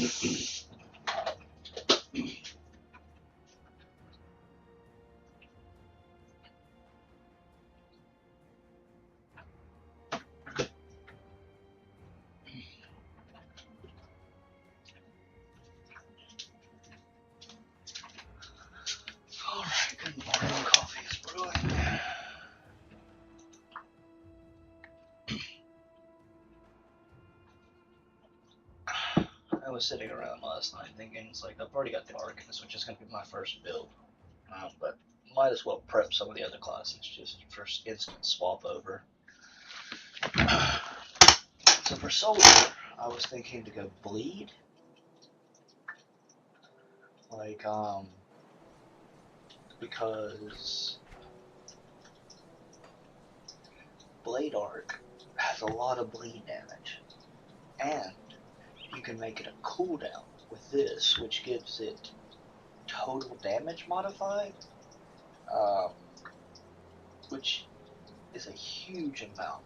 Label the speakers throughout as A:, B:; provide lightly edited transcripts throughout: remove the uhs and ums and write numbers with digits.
A: Alright, good morning. Coffee is brewing. I was sitting around last night thinking, it's like, I've already got the Arcanist, which is going to be my first build. But might as well prep some of the other classes just for instant swap over. So for soldier, I was thinking to go bleed. Like, because Blade Arc has a lot of bleed damage, and you can make it a cooldown with this, which gives it total damage modified, which is a huge amount.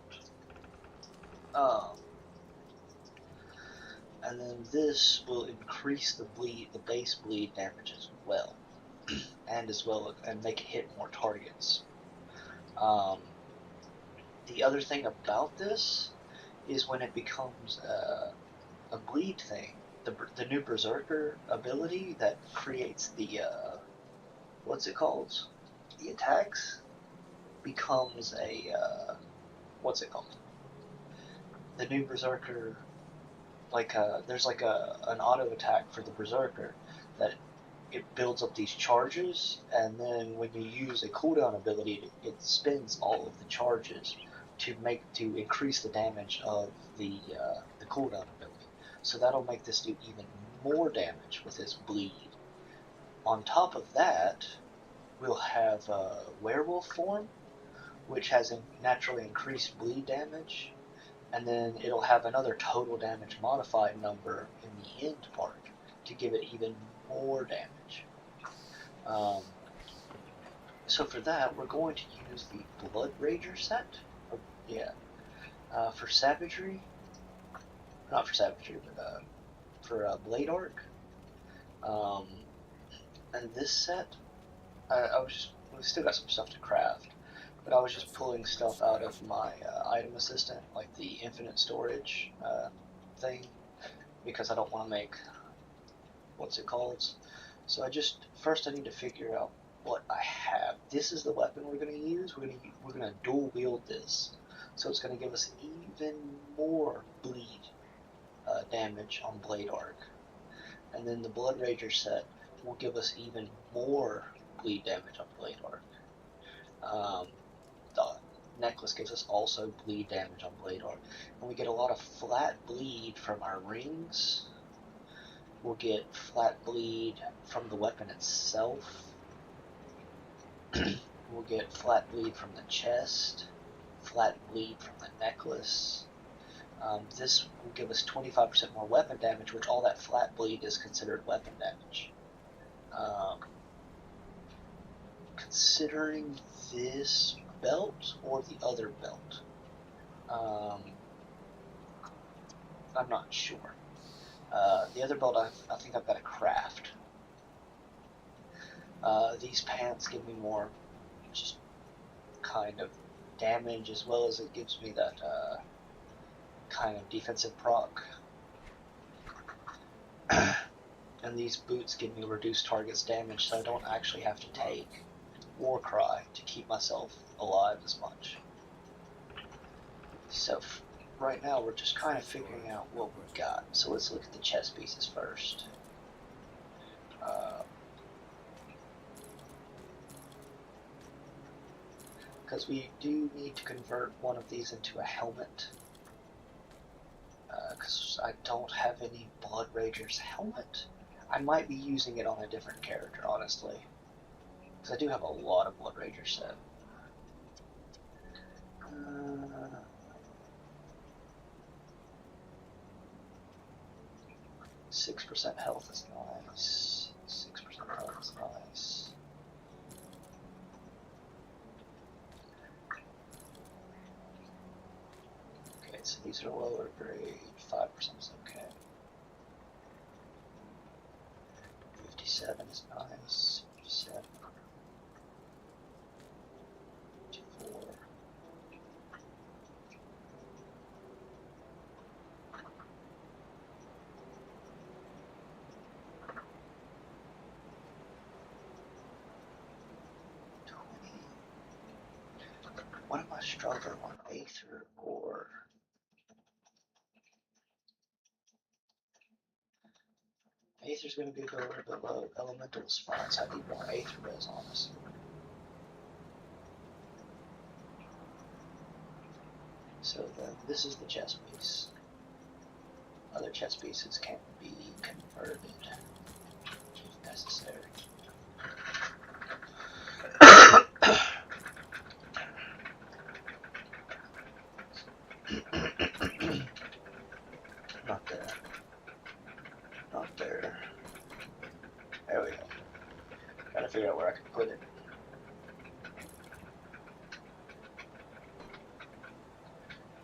A: And then this will increase the base bleed damage as well, and make it hit more targets. The other thing about this is when it becomes a bleed thing, the new Berserker ability that creates the what's it called? The attacks becomes a what's it called? The new Berserker, there's like an auto attack for the Berserker that it builds up these charges, and then when you use a cooldown ability, it spends all of the charges to increase the damage of the cooldown ability. So that'll make this do even more damage with his bleed. On top of that, we'll have werewolf form, which has naturally increased bleed damage, and then it'll have another total damage modified number in the end part to give it even more damage. So for that, we're going to use the Blood Rager set. For savagery, not for savagery, but for Blade Arc. And this set, we still got some stuff to craft, but I was just pulling stuff out of my item assistant, like the infinite storage thing, because I don't want to make, what's it called? So first I need to figure out what I have. This is the weapon we're going to use. We're going to dual wield this. So it's going to give us even more bleed damage on Blade Arc. And then the Blood Rager set will give us even more bleed damage on Blade Arc. The necklace gives us also bleed damage on Blade Arc. And we get a lot of flat bleed from our rings. We'll get flat bleed from the weapon itself. We'll get flat bleed from the chest, flat bleed from the necklace. This will give us 25% more weapon damage, which all that flat bleed is considered weapon damage. Considering this belt or the other belt, I'm not sure. The other belt I think I've got to craft. These pants give me more just kind of damage, as well as it gives me that kind of defensive proc. And these boots give me reduced targets damage, so I don't actually have to take War Cry to keep myself alive as much. So right now we're just kind of figuring out what we've got. So let's look at the chest pieces first. Because we do need to convert one of these into a helmet. Because I don't have any Blood Rager's helmet. I might be using it on a different character, honestly. Because I do have a lot of Blood Rager set. 6% health is nice. 6% health is nice. Okay, so these are lower grade. 5% is okay. 57 is nice. 57. 54. What am I struggling on, Aether or Aether's going to be a little bit low. Elemental is fine, so I need more Aether res, honestly. So then this is the chess piece. Other chess pieces can be converted if necessary. Not there. Not there. There we go. Gotta figure out where I can put it.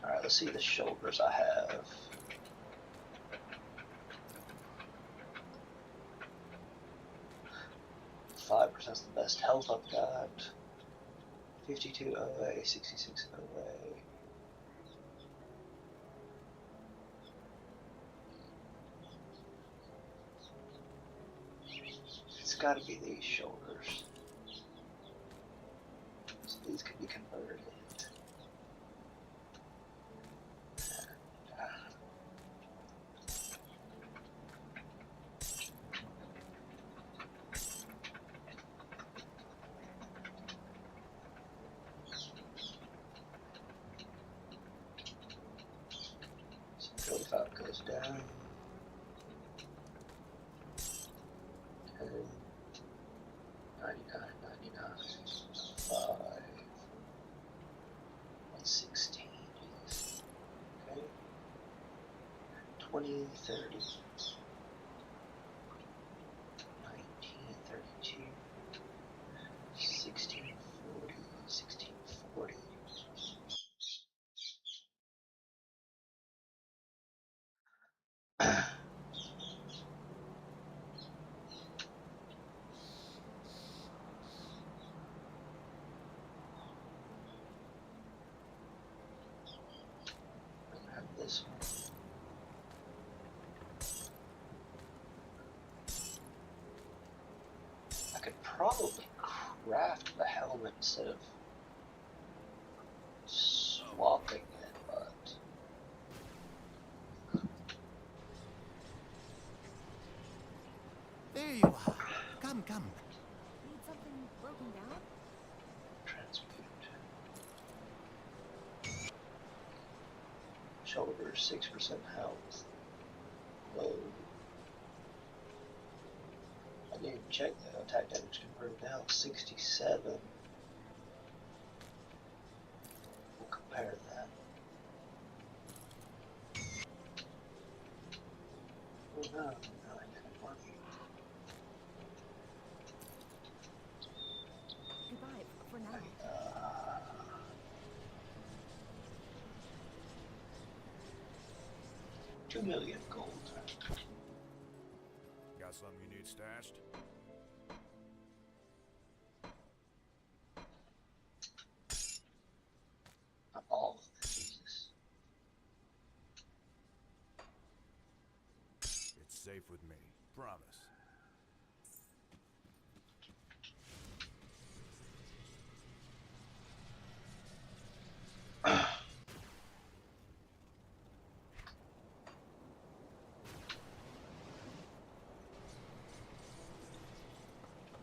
A: Alright, let's see the shoulders I have. Is the best health I've got. 52 OA, 66 OA. It's got to be these shoulders. So these can be converted. So 45 goes down. Okay. 99, 99, 5, 116. Okay. 20, 30. 19, 32. 16, 40, 16, 40. This one. I could probably craft the helmet instead of swapping it, but
B: there you are. Come, come.
C: Need something broken down?
A: transmute. Shoulder 6% health. Low. I didn't even check the attack damage converted down 67. We'll compare that. Oh no, I didn't work.
C: Goodbye for now.
A: 2 million gold.
B: Got something you need stashed?
A: Not all of it, Jesus.
B: It's safe with me. Promise.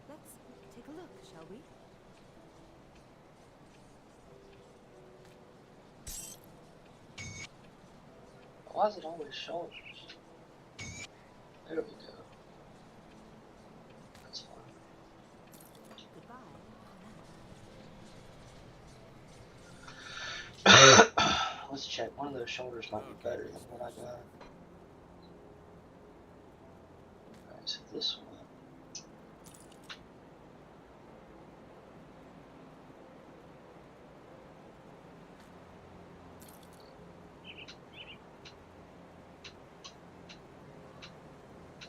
C: Let's take a look, shall we?
A: Why is it always shoulders? There we go. That's fine.
C: Goodbye.
A: Let's check. One of those shoulders might be better than what I got. Alright, so this one.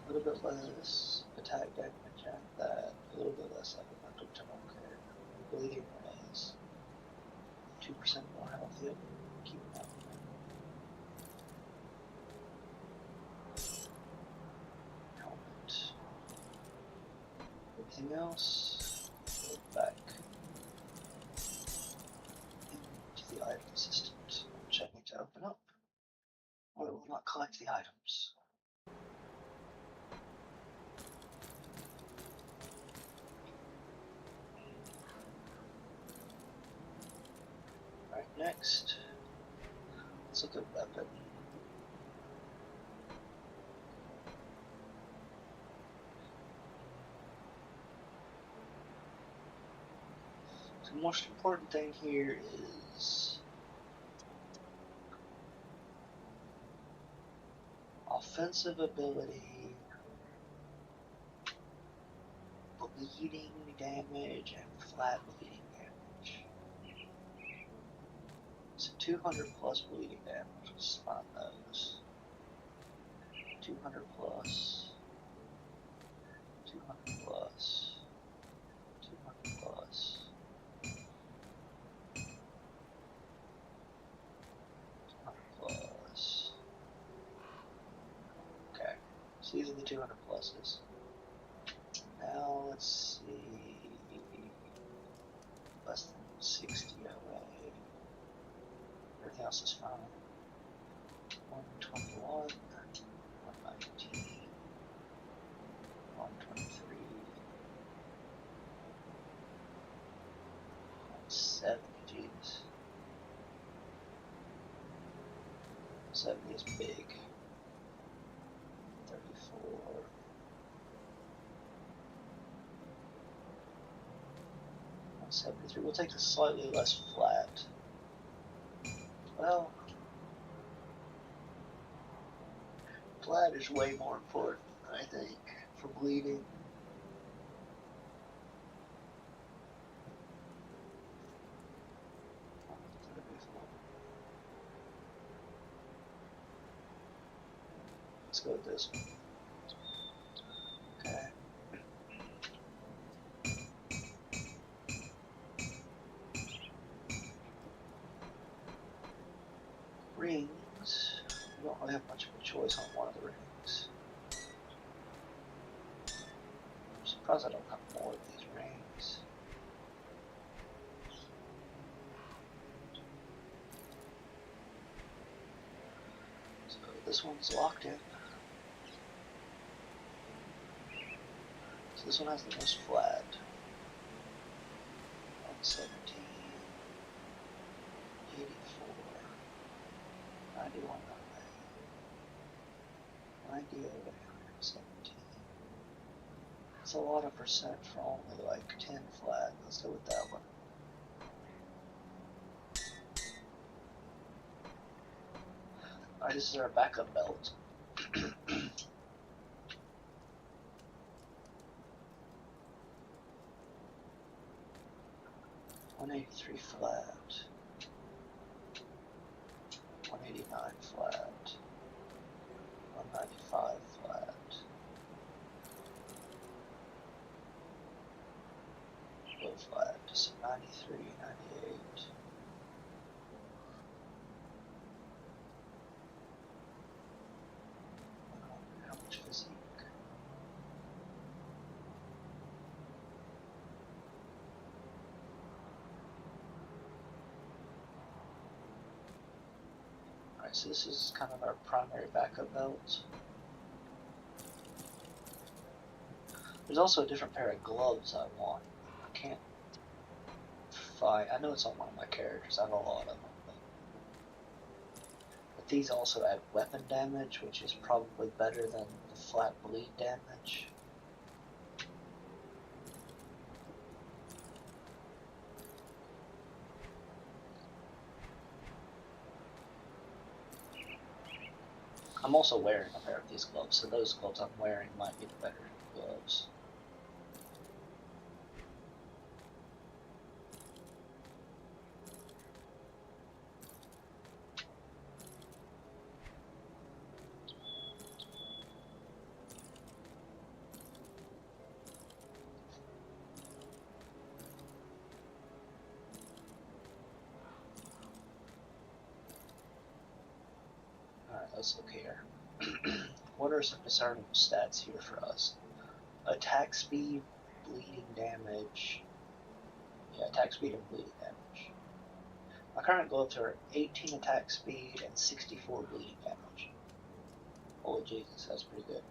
A: A little bit less. attack damage and that. A little bit less elemental to don't care. Bleeding rays. 2% more health. Yep. Keep that. Helmet. Anything else? Back into the item assistant, which I need to open up, or it will not collect the items. Alright, next, let's look at weapon. The most important thing here is offensive ability, bleeding damage, and flat bleeding damage. So 200 plus bleeding damage, let's find those. 200 plus, 200 plus, 200 plus. 200 plus. Okay, so these are the 200 pluses. Now let's see, less than 60 OA. Everything else is fine. 121, 119, 123, 170, jeez. 70 is big. 34. 173. We'll take the slightly less flat. Well, flat is way more important, I think, for bleeding. Let's go with this one. Okay. Rings. We don't really have much of a choice on one of the rings. I'm surprised I don't have more of these rings. So this one's locked in. So this one has the most flat. 117, 84, 91 away, 90 away, 117. That's a lot of percent for only like 10 flat. Let's go with that one. Alright, this is our backup belt. 183 flat, 189 flat, 195 flat, low flat, so 93, 98. How much physique? So this is kind of our primary backup belt. There's also a different pair of gloves I want. I can't find. I know it's on one of my characters. I have a lot of them. But these also add weapon damage, which is probably better than the flat bleed damage. I'm also wearing a pair of these gloves, so those gloves I'm wearing might be the better gloves. let's look here. What are some discernible stats here for us? Attack speed, bleeding damage. Yeah, attack speed and bleeding damage. My current gloves are 18 attack speed and 64 bleeding damage. Holy Jesus, that's pretty good.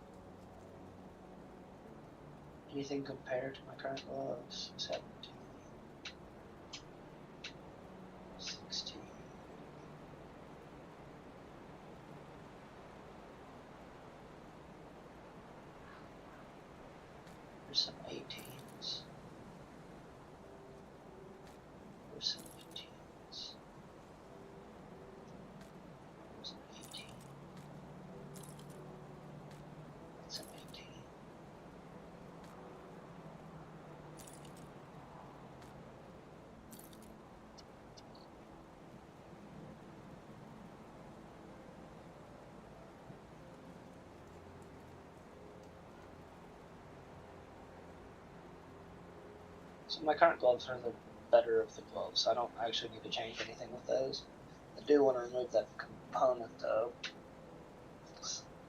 A: Anything compared to my current gloves? 17. 16. There's some 18s. There's some 18s. There's an 18. That's an 18. So my current gloves are the better of the gloves. I don't actually need to change anything with those. I do want to remove that component though.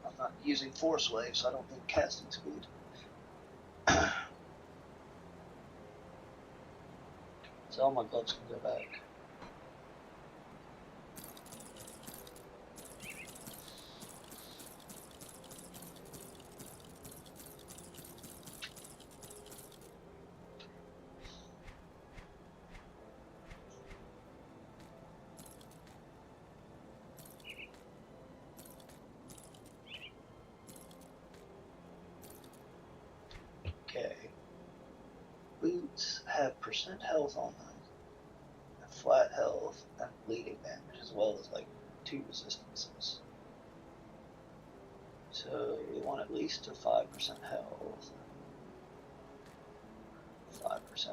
A: I'm not using force wave, so I don't need casting speed. So all my gloves can go back. Okay. Boots have percent health on them, and flat health, and bleeding damage, as well as like 2 resistances. So we want at least a 5% health. 5%.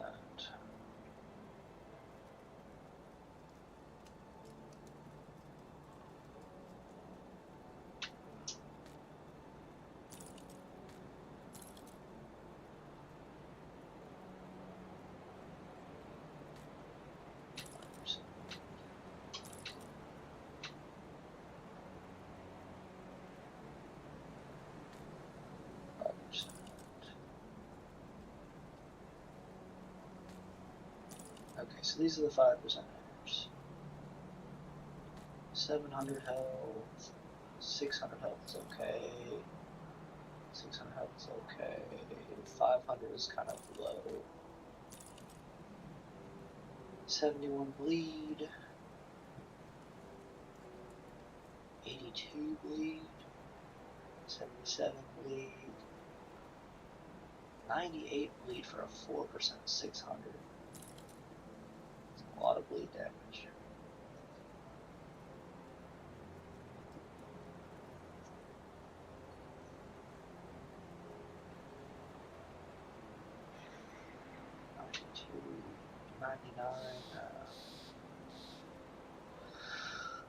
A: Okay, so these are the 5%ers. 700 health, 600 health is okay, 600 health is okay, 500 is kind of low. 71 bleed, 82 bleed, 77 bleed, 98 bleed for a 4%, 600. A lot of bleed damage. $92, $99,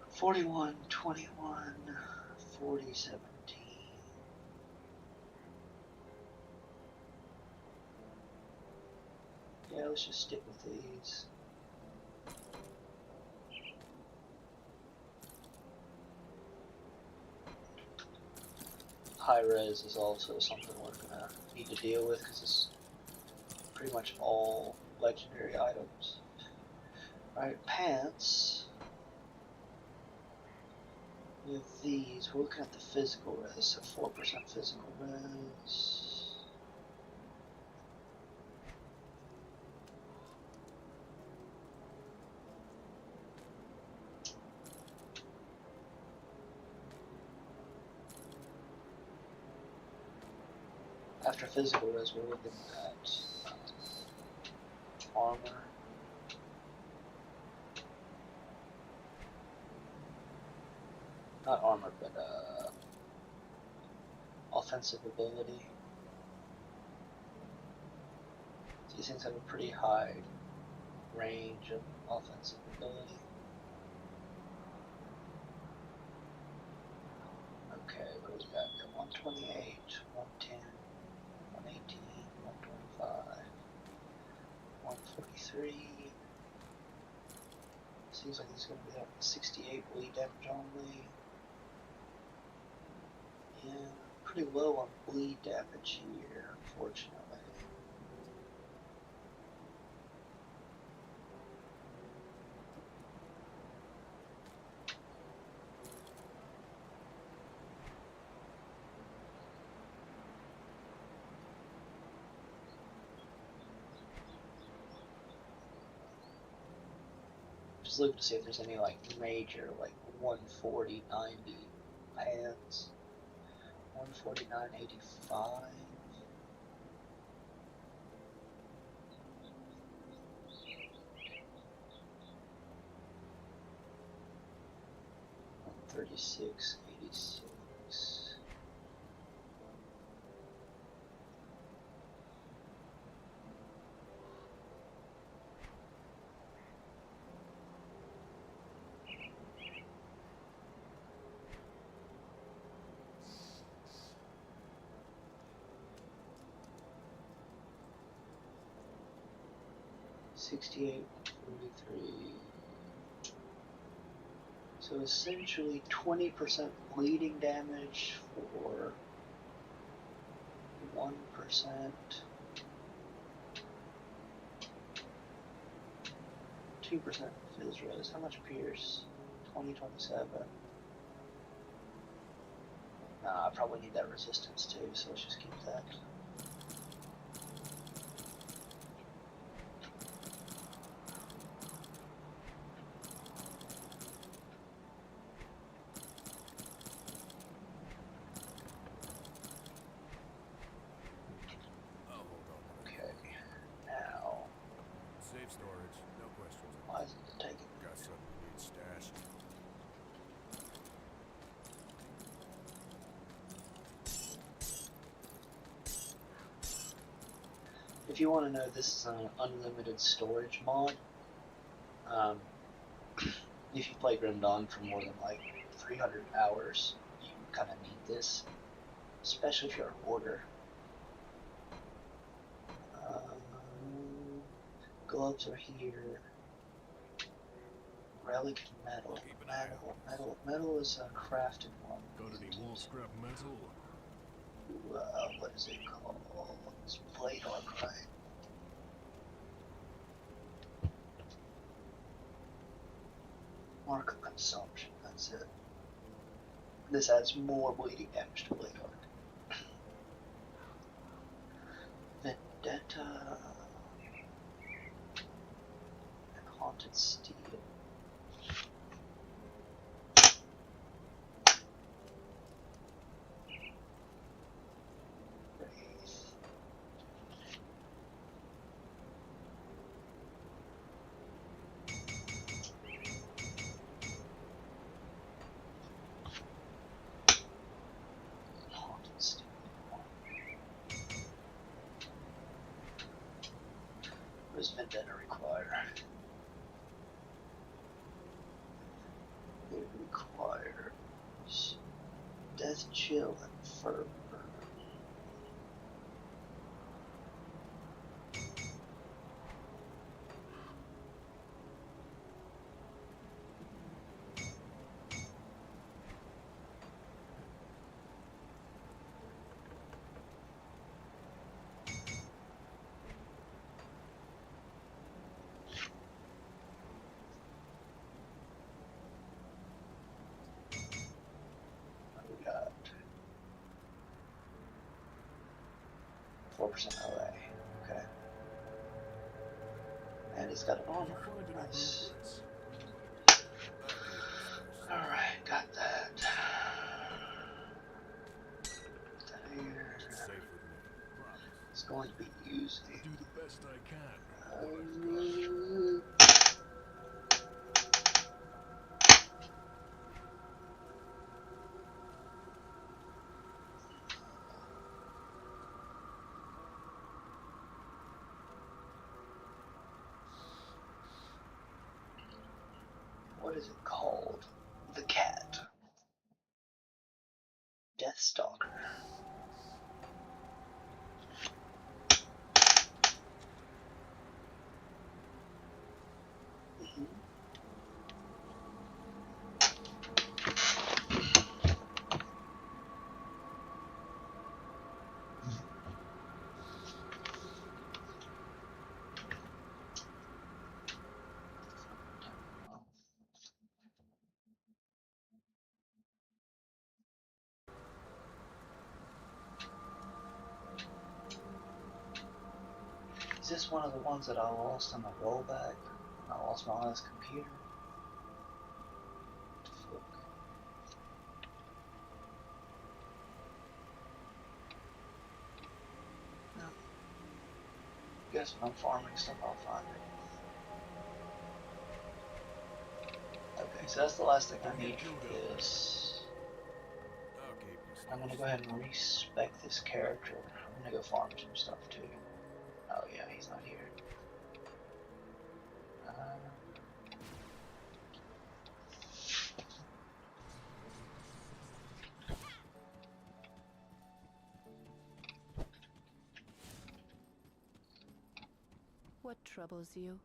A: 41, 21, 40, 17. Yeah, let's just stick with these. High res is also something we're gonna need to deal with because it's pretty much all legendary items. Alright, pants. We have these. We're looking at the physical res, so 4% physical res. After physical res, we're looking at armor. Not armor, but offensive ability. These things have a pretty high range of offensive ability. Okay, what do we got? We got 128, 110, 118, 125, 143. Seems like he's going to be having 68 bleed damage only. pretty low on bleed damage here, unfortunately. Just looking to see if there's any like major like 140, 90 hands. 149.85. $36.86. $68.43. So essentially 20% bleeding damage for 1%. 2% fizz res. How much pierce? 2027. I probably need that resistance too, so let's just keep that. Okay, now.
B: Safe storage, no questions.
A: Why isn't it taking?
B: Got something you need stashed.
A: If you want to know, this is an unlimited storage mod. If you play Grim Dawn for more than like 300 hours, you kind of need this, especially if you're a hoarder. Gloves are here. Relic metal. Metal is a crafted one.
B: Got any more scrap metal?
A: What is it called? It's blade arc. Mark of consumption, that's it. This adds more bleeding damage to blade arc. Vendetta and haunted steel. What does Vendetta require? It requires Death Chill and Fervor. We got 4% OA. Okay. And he's got an armor. Nice. Alright, got that. Put that here.
B: Safe with me. Promise.
A: It's going to be used.
B: Do the best I can.
A: What is it called? The cat. Deathstalker. Is this one of the ones that I lost on my rollback? I lost my last computer. What the fuck? No. Guess when I'm farming stuff, I'll find it. Okay, so that's the last thing I need for this.
B: Okay, please.
A: I'm gonna go ahead and respec this character. I'm gonna go farm some stuff too. Oh yeah, he's not here.
C: What troubles you?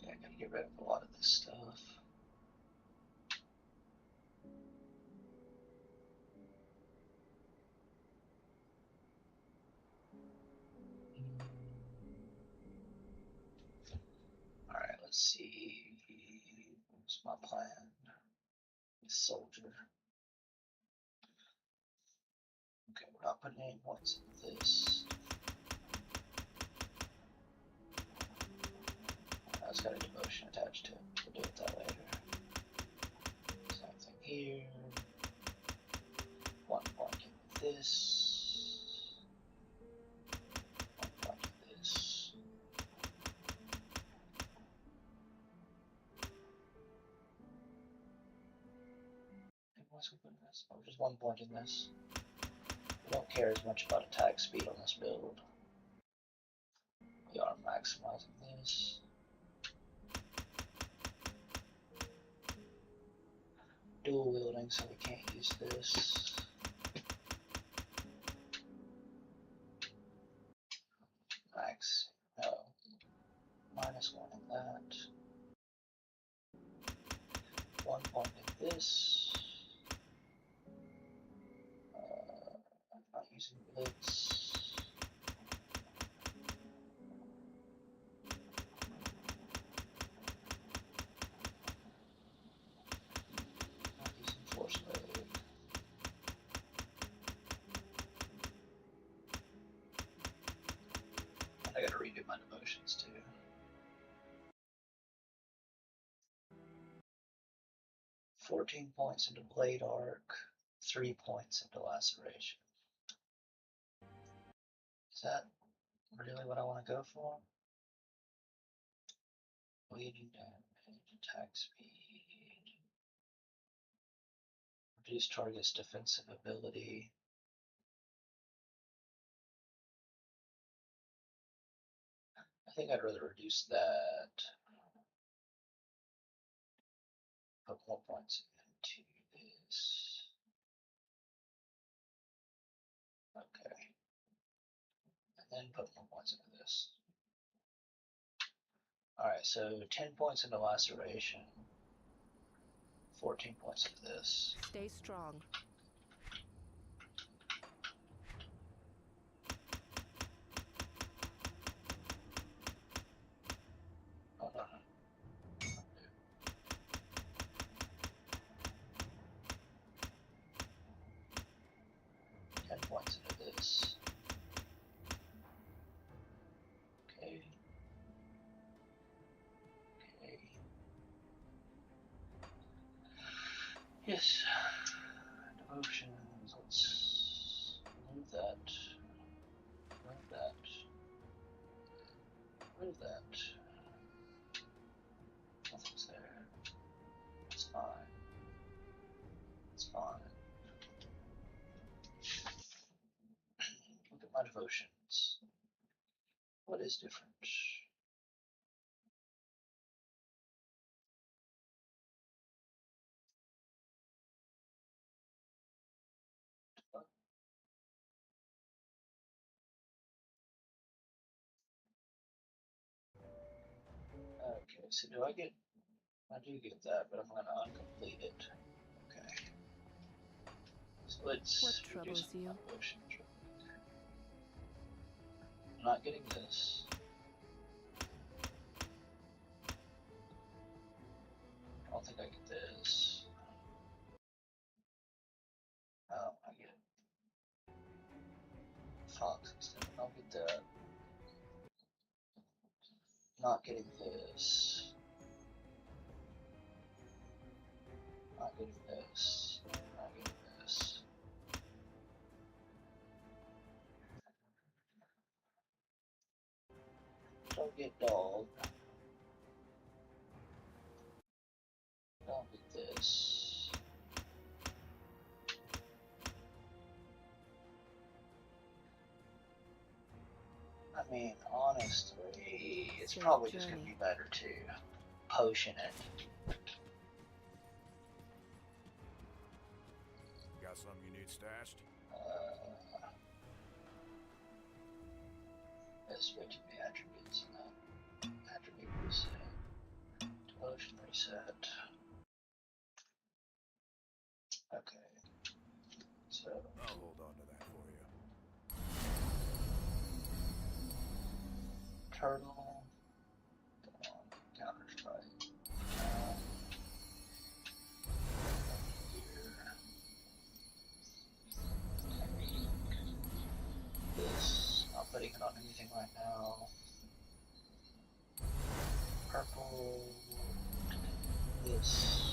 A: Yeah, I gotta get rid of a lot of this stuff. Alright, let's see. What's my plan? Soldier. Okay, we're not putting any points into this. It's got a devotion attached to it. We'll deal with that later. Same thing here. 1 point into this. 1 point into this. And what's we put in this? Oh, just 1 point in this. We don't care as much about attack speed on this build. We are maximizing this. Dual wielding, so we can't use this. Max, no. -1 in that. 1 point in this. I'm not using blitz. Not using force blade. I gotta redo my devotions too. $14 points into blade arc, 3 points into laceration. Is that really what I want to go for? Bleeding damage, attack speed, reduce target's defensive ability. I think I'd rather reduce that. Put more points into this. Okay. And then put more points into this. Alright, so 10 points into laceration. 14 points into this.
C: Stay strong.
A: Oh, no. 10 points into this. Okay. Okay. Yes. Devotions. Let's remove that. Remove that. Remove that. Nothing's there. It's fine. It's fine. Look at my devotions. What is different? Okay, so do I get... I do get that, but I'm gonna uncomplete it. Okay. So let's
C: What
A: reduce
C: troubles you?
A: my devotions. I'm not getting this. I don't think I get this. Oh, I get fox instead. I'll get the. Not getting this. Not getting this. Not getting this. Don't get dog. Don't get this. I mean, honestly, it's
C: Safe
A: probably just gonna
C: journey.
A: be better to potion it.
B: Got something you need stashed?
A: Let's switch to the attributes and then attribute reset. Potion reset. Okay. So
B: I'll hold on to that for you.
A: turtle. Come on, counter strike. Here. This. Not putting it on anything right now. Purple. This.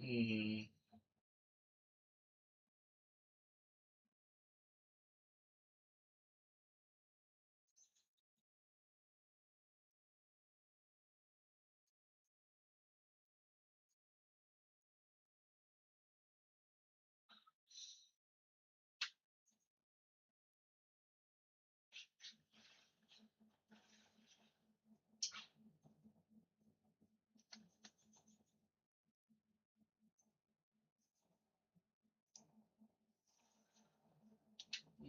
A: Hmm.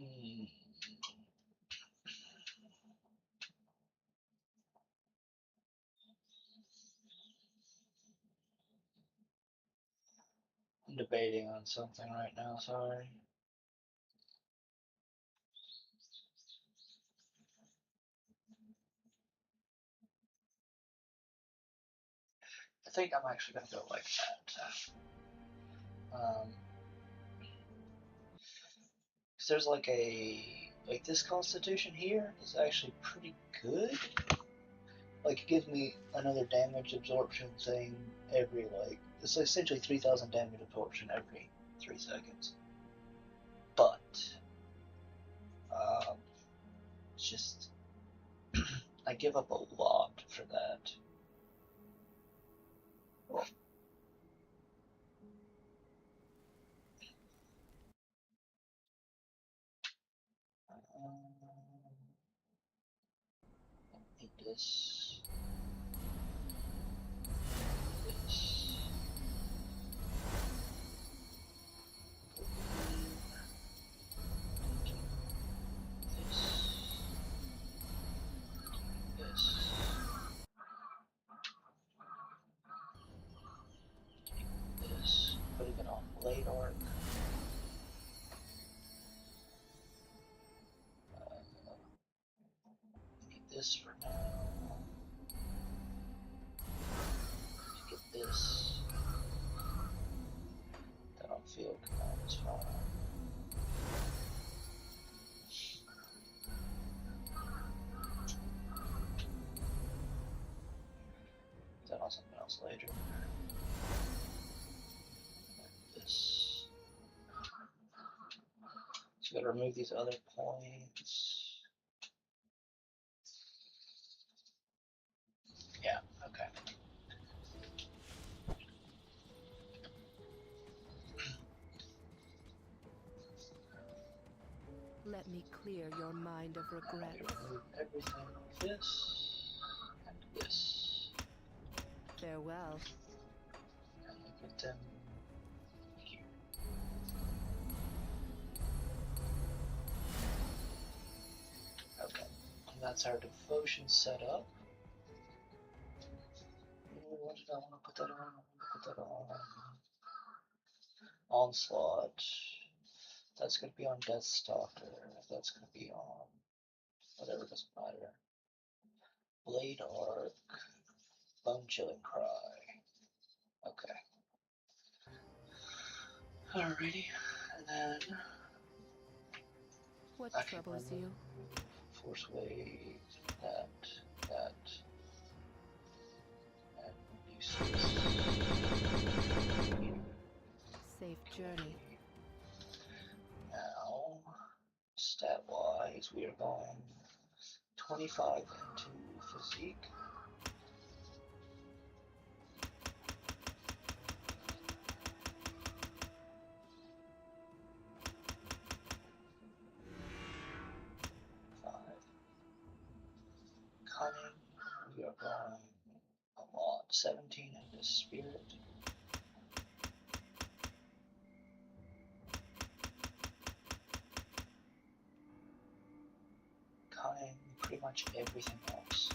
A: Hmm. I'm debating on something right now, sorry. I think I'm actually gonna go like that. Cause there's like this constitution here is actually pretty good. Like it gives me another damage absorption thing every it's essentially 3,000 damage absorption every 3 seconds. But it's just I give up a lot for that. Need this. This. This. This. Putting it on blade arc. Need this for now. Get this. That on field command is fine. That on something else later. This. Gotta remove these other points. Yeah, okay.
C: Let me clear your mind of regret.
A: Remove everything of this and this.
C: Farewell.
A: And we put them here. Okay. And that's our devotion set up. What did I want to put that on? Put that on. Onslaught. That's going to be on Deathstalker. That's going to be on whatever, doesn't matter. Blade Arc. Bone Chilling Cry. Okay. Alrighty. And then
C: What
A: I can
C: troubles
A: remove
C: you?
A: Force Wave, that, and useless.
C: Safe journey.
A: Now, stat-wise, we are going 25 into physique. Cunning, we are going a lot. 17 into spirit. Cunning, pretty much everything else.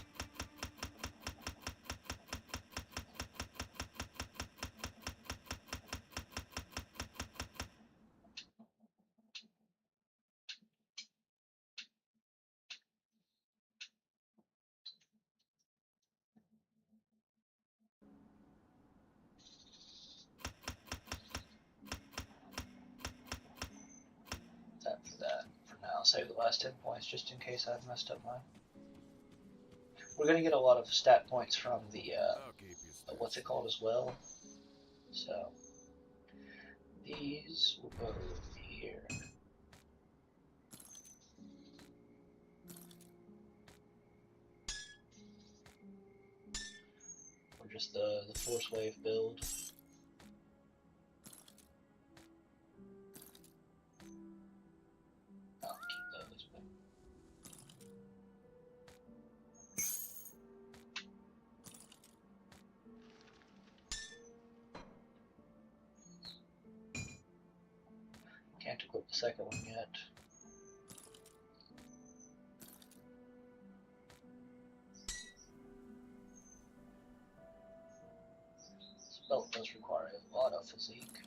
A: That for that. For now, save the last 10 points just in case I've messed up mine. We're going to get a lot of stat points from the,
B: I'll keep you stashed.
A: what's it called as well. So, these will go here. Or just the Force Wave build. I'll keep those, but can't equip the second one yet. This belt does require a lot of physique.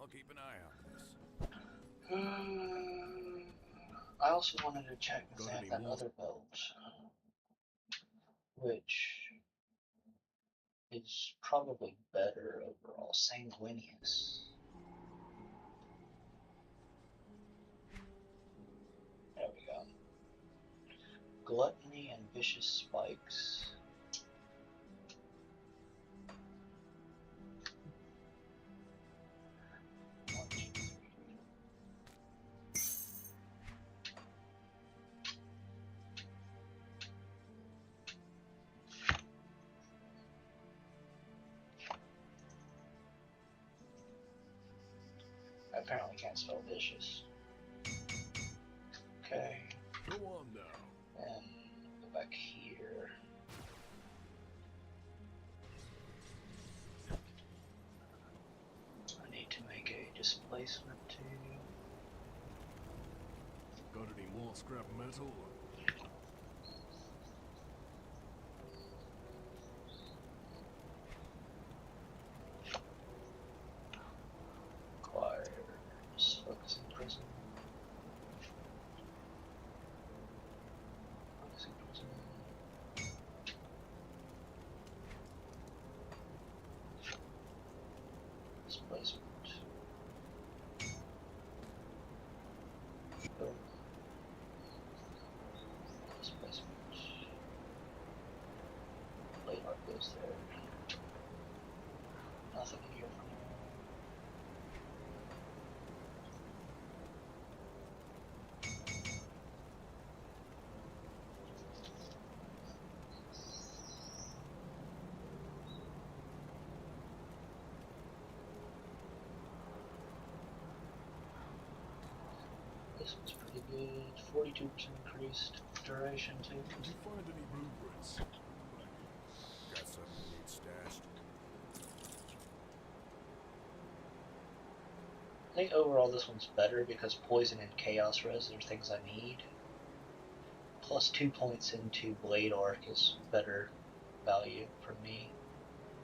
B: I'll keep an eye out for this.
A: I also wanted to check if
B: Got
A: they had
B: any
A: that
B: more?
A: other belt, which is probably better overall. Sanguinius. There we go. Gluttony and Vicious Spikes. One, two, three. I apparently can't spell vicious. Okay,
B: Go on now.
A: and go back here. I need to make a displacement too.
B: Got any more scrap metal?
A: Requires focusing prism. Focusing prism. Boom. Displacement. Blade art goes there. Nothing here for now. This one's pretty good. 42% increased duration too.
B: Did you find any blueprints? Got something you need stashed?
A: I think overall this one's better because poison and chaos res are things I need. Plus 2 points into blade arc is better value for me.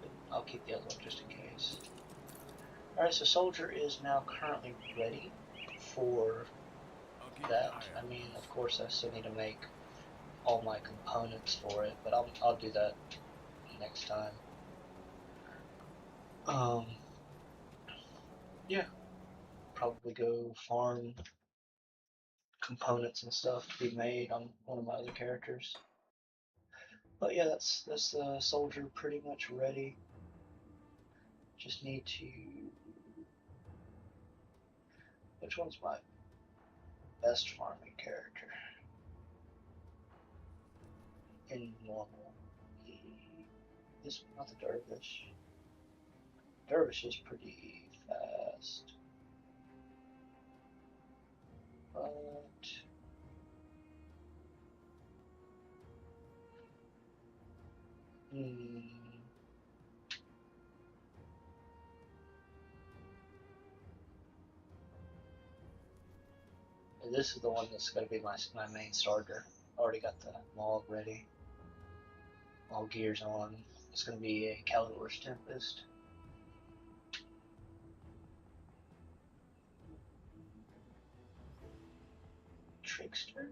A: But I'll keep the other one just in case. Alright, so soldier is now currently ready for
B: I'll keep an
A: that.
B: eye
A: I
B: out.
A: mean, of course I still need to make all my components for it, but I'll do that next time. Yeah, probably go farm components and stuff to be made on one of my other characters. But yeah, that's the soldier pretty much ready. Just need to. Which one's my best farming character? In normal. This one, not the dervish. Dervish is pretty fast. But this is the one that's going to be my main starter. Already got the log ready. All gears on. It's going to be a Calidor's Tempest. Trickster?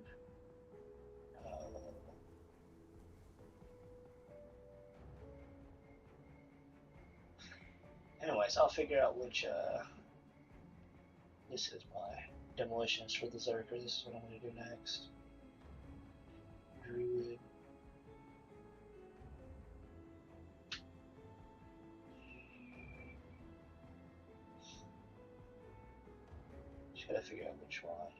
A: Anyways, I'll figure out which, this is my demolitionist for the Zerker. This is what I'm going to do next. Druid. Just gotta figure out which one.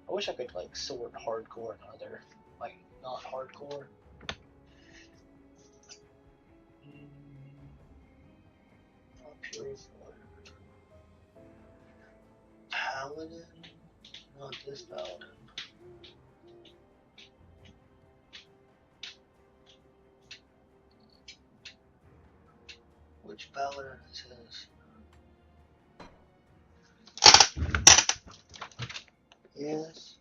A: I wish I could, like, sort hardcore and other, like, not hardcore. Not purifier. Paladin? Not this paladin. Which paladin is this? Yes.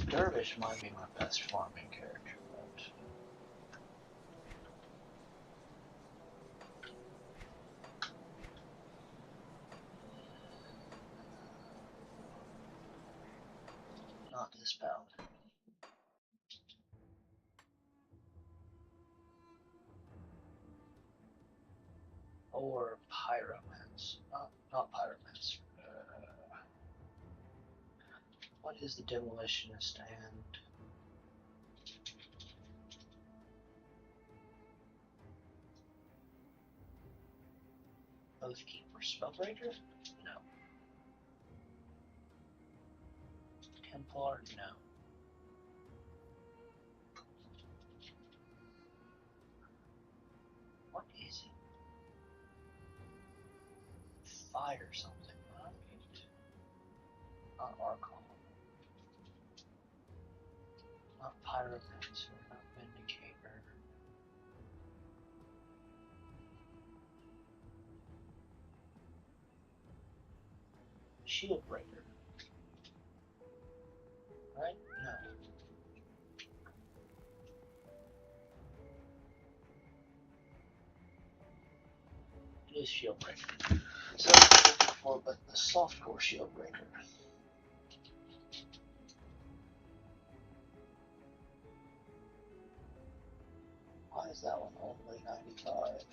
A: Dervish might be my best farming character, but not this paladin. Or Pyromance. Not Pyromance. What is the demolitionist and Oathkeeper? Spellbreaker? No. Templar? No. What is it? Fire something, right? Not Archon. Not Pyromancer, not Vindicator. Shieldbreaker. Right? No. It is Shieldbreaker. So I'm looking for but the softcore Shieldbreaker. Why is that one only 95?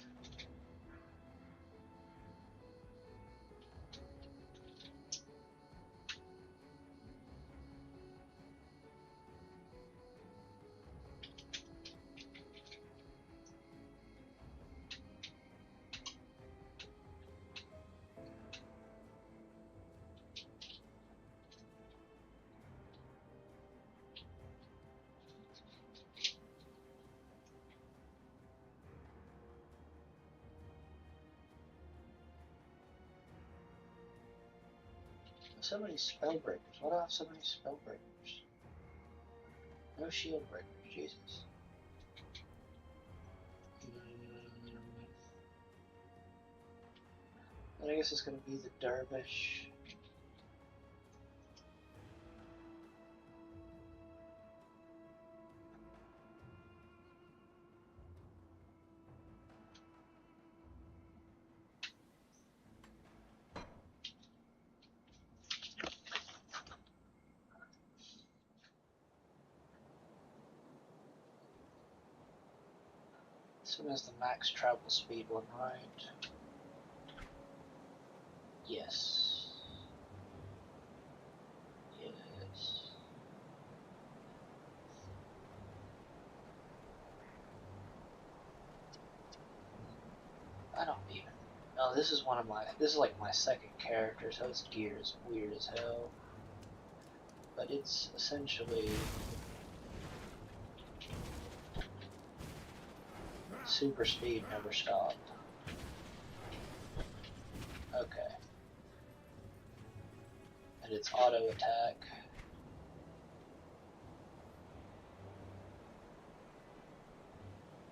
A: So many spell breakers. Why do I have so many spell breakers? No shield breakers. Jesus. And I guess it's gonna be the dervish. This one has the max travel speed one, right? Yes. Yes. I don't even. No, this is one of my. This is like my second character, so its gear is weird as hell. But it's essentially super speed, never stop. Okay. And it's auto attack.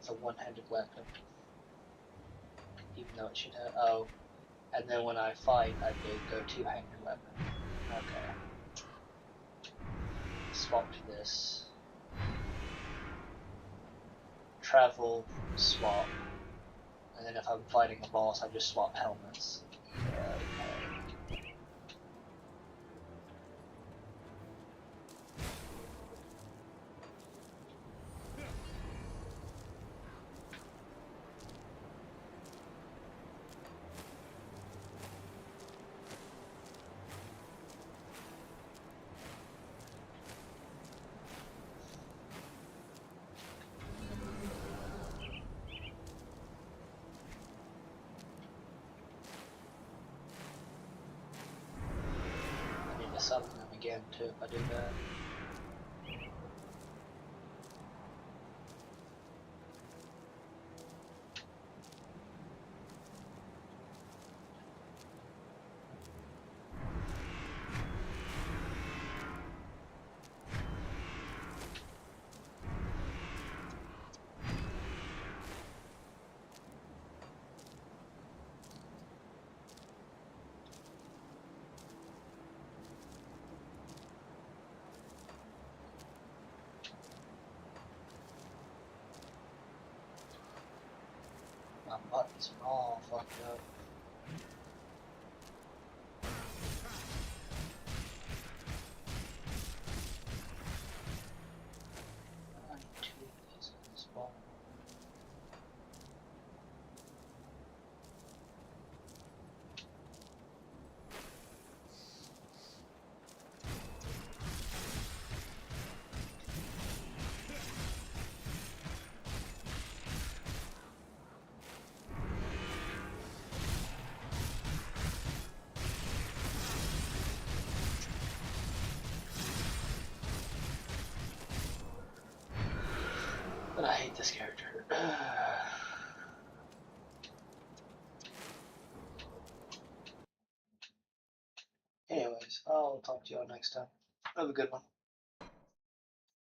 A: It's a one-handed weapon. Even though it should have. Oh. And then when I fight, I go two-handed weapon. Okay. Swap to this. Travel, swap. And then if I'm fighting a boss, I just swap helmets. Yeah, okay. I need to summon them again too if I do that. My buttons are all fucked up. I need two of these in this ball. But I hate this character. Anyways, I'll talk to y'all next time. Have a good one.